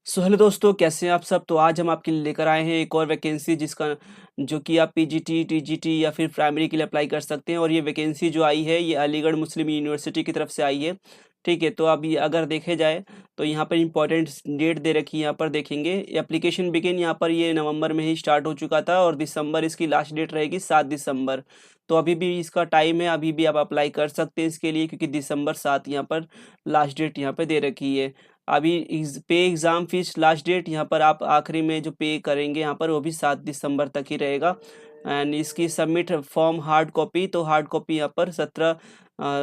Hello दोस्तों, कैसे हैं आप सब। तो आज हम आपके लिए लेकर आए हैं एक और वैकेंसी जिसका जो कि आप पीजीटी, टीजीटी या फिर प्राइमरी के लिए अप्लाई कर सकते हैं। और ये वैकेंसी जो आई है ये अलीगढ़ मुस्लिम यूनिवर्सिटी की तरफ से आई है। ठीक है, तो अभी अगर देखे जाए तो यहाँ पर इम्पोर्टेंट डेट दे रखी है। यहाँ पर देखेंगे एप्लीकेशन बिगिन यहाँ पर ये नवंबर में ही स्टार्ट हो चुका था और दिसंबर इसकी लास्ट डेट रहेगी 7 दिसंबर। तो अभी भी इसका टाइम है, अभी भी आप अप्लाई कर सकते हैं इसके लिए, क्योंकि दिसंबर 7 यहाँ पर लास्ट डेट यहाँ पे दे रखी है। अभी पे एग्ज़ाम फीस लास्ट डेट यहाँ पर आप आखिरी में जो पे करेंगे यहाँ पर वो भी 7 दिसंबर तक ही रहेगा। एंड इसकी सबमिट फॉर्म हार्ड कॉपी, तो हार्ड कॉपी यहाँ पर 17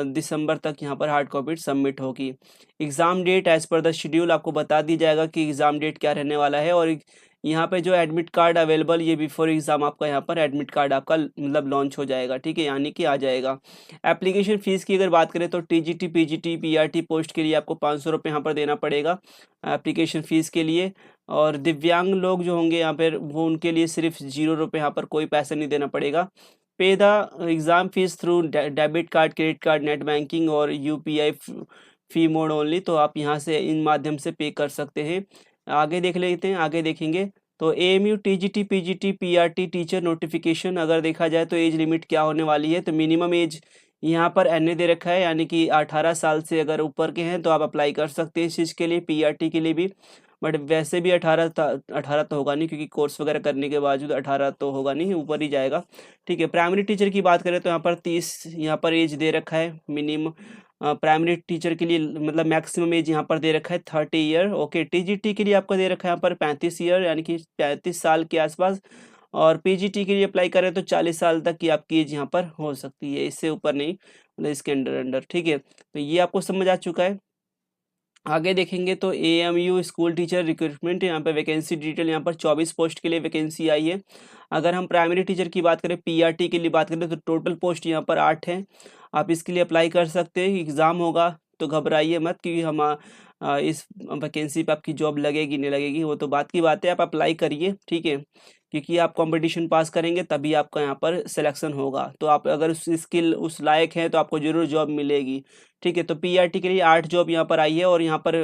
दिसंबर तक यहाँ पर हार्ड कॉपी सबमिट होगी। Exam date as per the schedule आपको बता दी जाएगा कि एग्ज़ाम डेट क्या रहने वाला है। और यहाँ पे जो एडमिट कार्ड अवेलेबल, ये बिफोर एग्ज़ाम आपका यहाँ पर एडमिट कार्ड आपका मतलब लॉन्च हो जाएगा। ठीक है, यानी कि आ जाएगा। एप्लीकेशन फ़ीस की अगर बात करें तो टीजीटी, पीजीटी, पीआरटी पोस्ट के लिए आपको 500 रुपये यहाँ पर देना पड़ेगा एप्लीकेशन फ़ीस के लिए। और दिव्यांग लोग जो होंगे यहाँ पर वो उनके लिए सिर्फ 0 रुपये, यहाँ पर कोई पैसा नहीं देना पड़ेगा। पे the exam fees through debit card, credit card, net banking और यूपीआई फ़ी मोड ओनली। तो आप यहाँ से इन माध्यम से पे कर सकते हैं। आगे देख लेते हैं, आगे देखेंगे तो AMU, TGT, PGT, PRT teacher notification अगर देखा जाए तो एज लिमिट क्या होने वाली है। तो मिनिमम एज यहाँ पर एनए दे रखा है, यानी कि 18 साल से अगर ऊपर के हैं तो आप अप्लाई कर सकते हैं इस चीज़ के लिए, पीआरटी के लिए भी। बट वैसे भी 18 तो होगा नहीं, क्योंकि कोर्स वगैरह करने के बावजूद 18 तो होगा नहीं, ऊपर ही जाएगा। ठीक है, प्राइमरी टीचर की बात करें तो यहाँ पर 30 यहाँ पर एज दे रखा है मिनिमम। प्राइमरी टीचर के लिए मतलब मैक्सिमम एज यहाँ पर दे रखा है 30 ईयर। ओके, टीजीटी के लिए आपको दे रखा है यहाँ पर 35 ईयर, यानी कि 35 साल के आसपास। और पीजीटी के लिए अप्लाई करें तो 40 साल तक की आपकी एज यहाँ पर हो सकती है, इससे ऊपर नहीं, मतलब इसके अंडर अंडर। ठीक है, तो ये आपको समझ आ चुका है। आगे देखेंगे तो एएमयू स्कूल टीचर रिक्रूटमेंट, यहाँ पे वैकेंसी डिटेल यहाँ पर 24 पोस्ट के लिए वैकेंसी आई है। अगर हम प्राइमरी टीचर की बात करें, पीआरटी के लिए बात करें तो टोटल पोस्ट यहाँ पर 8 है। आप इसके लिए अप्लाई कर सकते हैं। एग्ज़ाम होगा तो घबराइए मत, क्योंकि हम इस वैकेंसी पे आपकी जॉब लगेगी नहीं लगेगी वो तो बात की बात है, आप अप्लाई करिए। ठीक है, क्योंकि आप कंपटीशन पास करेंगे तभी आपका यहाँ पर सिलेक्शन होगा। तो आप अगर उस स्किल उस लायक हैं तो आपको ज़रूर जॉब मिलेगी। ठीक है, तो पीआरटी के लिए 8 जॉब यहाँ पर आई है। और यहाँ पर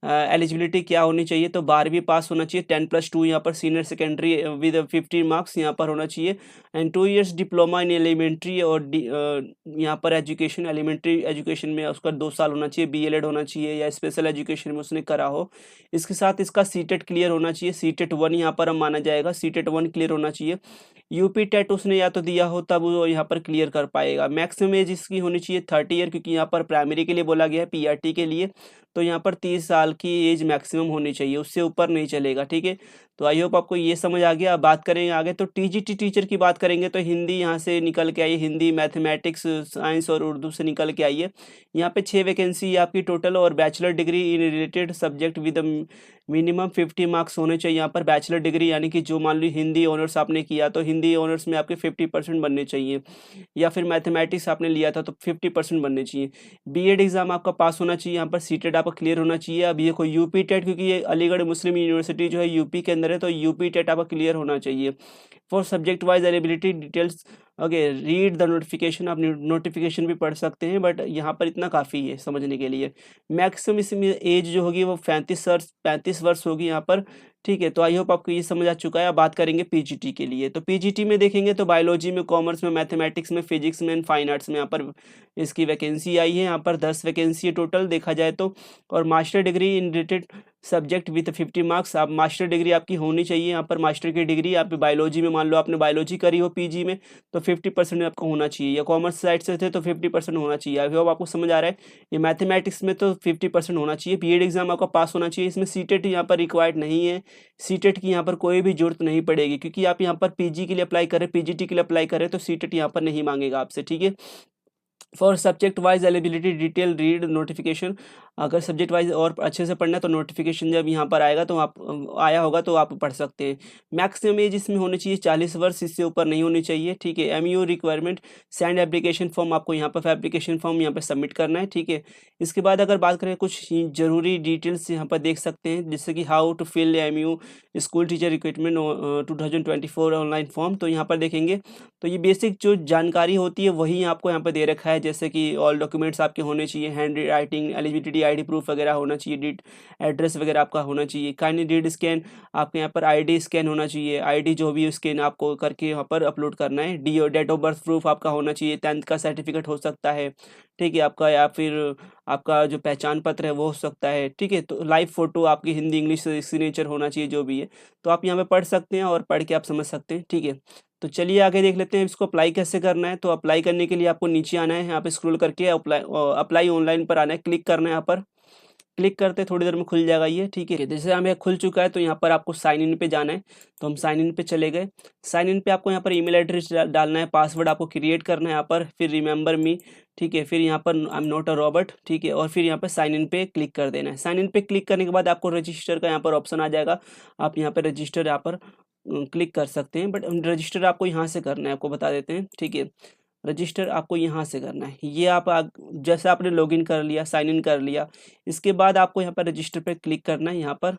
एलिजिबिलिटी क्या होनी चाहिए, तो 12वीं पास होना चाहिए, 10+2 यहाँ पर सीनियर सेकेंडरी विद 15 मार्क्स यहाँ पर होना चाहिए। And 2 years diploma in elementary, और यहाँ पर एजुकेशन, एलिमेंट्री एजुकेशन में उसका 2 साल होना चाहिए, बीएलएड होना चाहिए या स्पेशल एजुकेशन में उसने करा हो। इसके साथ इसका सीटेट क्लियर होना चाहिए, सीटेट 1 यहाँ पर हम माना जाएगा, सीटेट 1 क्लियर होना चाहिए। यूपी टेट उसने या तो दिया हो तब वो यहाँ पर क्लियर कर पाएगा। मैक्सिमम एज इसकी होनी चाहिए 30 ईयर, क्योंकि यहाँ पर प्राइमरी के लिए बोला गया है, पीआरटी के लिए तो यहाँ पर 30 साल की एज मैक्सिमम होनी चाहिए, उससे ऊपर नहीं चलेगा। ठीक है, तो आई होप आपको ये समझ आ गया। अब बात करेंगे आगे, तो टीजीटी टीचर की बात करेंगे तो हिंदी यहाँ से निकल के आई है, हिंदी, मैथमेटिक्स, साइंस और उर्दू से निकल के आई है। यहाँ पे 6 वैकेंसी आपकी टोटल, और bachelor degree in related subject with minimum 50 marks होने चाहिए यहाँ पर। बैचलर डिग्री यानी कि जो मान ली हिंदी ऑनर्स आपने किया तो हिंदी ऑनर्स में आपके 50% बनने चाहिए, या फिर मैथमेटिक्स आपने लिया था तो 50% बनने चाहिए। बीएड एग्जाम आपका पास होना चाहिए, यहाँ पर सीटेट आपका क्लियर होना चाहिए। अब ये कोई यूपी टेट, क्योंकि ये अलीगढ़ मुस्लिम यूनिवर्सिटी जो है यूपी के अंदर है, तो यूपी टेट आपका क्लियर होना चाहिए। For subject wise eligibility details, okay, read the notification, आप नोटिफिकेशन भी पढ़ सकते हैं, बट यहाँ पर इतना काफ़ी है समझने के लिए। मैक्सिमम इसमें एज जो होगी वो 35 वर्ष होगी यहाँ पर। ठीक है, तो आई होप आपको ये समझ आ चुका है। अब बात करेंगे पीजीटी के लिए, तो पीजीटी में देखेंगे तो बायोलॉजी में, कॉमर्स में, मैथमेटिक्स में, फिजिक्स में एंड फाइन आर्ट्स में यहाँ पर इसकी वैकेंसी आई है। यहाँ पर 10 वैकेंसी है टोटल देखा जाए तो। और master degree in related subject with 50 marks, आप मास्टर डिग्री आपकी होनी चाहिए यहाँ पर। मास्टर की डिग्री आप बायोलॉजी में, मान लो आपने बायोलॉजी करी हो पीजी में तो 50% आपको होना चाहिए, या कॉमर्स साइड से थे तो 50% होना चाहिए। अभी अब आपको समझ आ रहा है। ये मैथमेटिक्स में तो 50% होना चाहिए। बीएड एग्जाम आपका पास होना चाहिए। इसमें सीटेट यहाँ पर रिक्वायर्ड नहीं है, सीटेट की यहाँ पर कोई भी जरूरत नहीं पड़ेगी, क्योंकि आप यहाँ पर पीजी के लिए अप्लाई करें, पीजीटी के लिए अप्लाई करें तो सीटेट यहाँ पर नहीं मांगेगा आपसे। ठीक है, for subject wise eligibility detail read notification, अगर सब्जेक्ट वाइज और अच्छे से पढ़ना है तो नोटिफिकेशन जब यहाँ पर आएगा तो आप आया होगा तो आप पढ़ सकते हैं। मैक्सिमम एज इसमें होनी चाहिए 40 वर्ष, इससे ऊपर नहीं होनी चाहिए। ठीक है, MU requirement, send application form, आपको यहाँ पर एप्लीकेशन फॉर्म यहाँ पर सबमिट करना है। ठीक है, इसके बाद अगर बात करें कुछ जरूरी डिटेल्स यहाँ पर देख सकते हैं, जैसे कि how to fill MU school teacher recruitment 2024 online form, तो यहाँ पर देखेंगे तो ये बेसिक जो जानकारी होती है वही आपको यहाँ पर दे रखा है, जैसे कि ऑल डॉक्यूमेंट्स आपके होने चाहिए, hand writing, eligibility ID proof वगैरह होना चाहिए, डीड एड्रेस वगैरह आपका होना चाहिए। काइंडली डीड स्कैन आपके यहाँ पर आईडी स्कैन होना चाहिए, आईडी जो भी स्कैन आपको करके यहाँ पर अपलोड करना है। The date of birth proof आपका होना चाहिए, 10th का सर्टिफिकेट हो सकता है, ठीक है आपका, या फिर आपका जो पहचान पत्र है वो हो सकता है, ठीक है। तो लाइव फ़ोटो आपकी हिंदी इंग्लिश सिग्नेचर होना चाहिए जो भी है। तो आप यहाँ पे पढ़ सकते हैं और पढ़ के आप समझ सकते हैं, ठीक है। तो चलिए आगे देख लेते हैं इसको अप्लाई कैसे करना है। तो अप्लाई करने के लिए आपको नीचे आना है, यहाँ पे स्क्रॉल करके अप्लाई ऑनलाइन पर आना है, क्लिक करना है। यहाँ पर क्लिक करते थोड़ी देर में खुल जाएगा ये, ठीक है। जैसे हमें खुल चुका है तो यहाँ पर आपको साइन इन पे जाना है। तो हम साइन इन पे चले गए। साइन इन पे आपको यहाँ पर ईमेल एड्रेस डालना है, पासवर्ड आपको क्रिएट करना है यहाँ पर, फिर रिमेंबर मी, ठीक है, फिर यहाँ पर I am not a Robert, ठीक है, और फिर यहाँ पर साइन इन पे क्लिक कर देना है। साइन इन पे क्लिक करने के बाद आपको रजिस्टर का यहाँ पर ऑप्शन आ जाएगा। आप यहाँ पर रजिस्टर यहाँ पर क्लिक कर सकते हैं, बट रजिस्टर आपको यहाँ से करना है, आपको बता देते हैं, ठीक है। रजिस्टर आपको यहाँ से करना है। ये आप जैसे आपने लॉगिन कर लिया, साइन इन कर लिया, इसके बाद आपको यहाँ पर रजिस्टर पे क्लिक करना है यहाँ पर।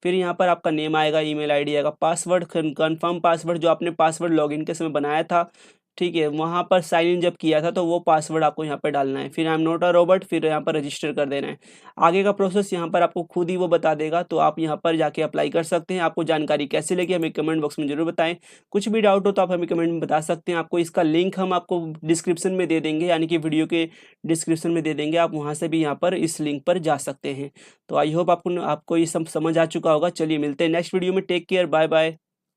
फिर यहाँ पर आपका नेम आएगा, ईमेल आईडी आएगा, पासवर्ड कंफर्म पासवर्ड जो आपने पासवर्ड लॉगिन के समय बनाया था, ठीक है, वहाँ पर साइन इन जब किया था तो वो पासवर्ड आपको यहाँ पर डालना है। फिर I am not a robot, फिर यहाँ पर रजिस्टर कर देना है। आगे का प्रोसेस यहाँ पर आपको खुद ही वो बता देगा, तो आप यहाँ पर जाके अप्लाई कर सकते हैं। आपको जानकारी कैसे लगी हमें कमेंट बॉक्स में जरूर बताएं। कुछ भी डाउट हो तो आप हमें कमेंट में बता सकते हैं। आपको इसका लिंक हम आपको डिस्क्रिप्शन में दे देंगे, यानी कि वीडियो के डिस्क्रिप्शन में दे देंगे, आप वहाँ से भी यहाँ पर इस लिंक पर जा सकते हैं। तो आई होप आपको ये सब समझ आ चुका होगा। चलिए मिलते हैं नेक्स्ट वीडियो में, टेक केयर, बाय बाय।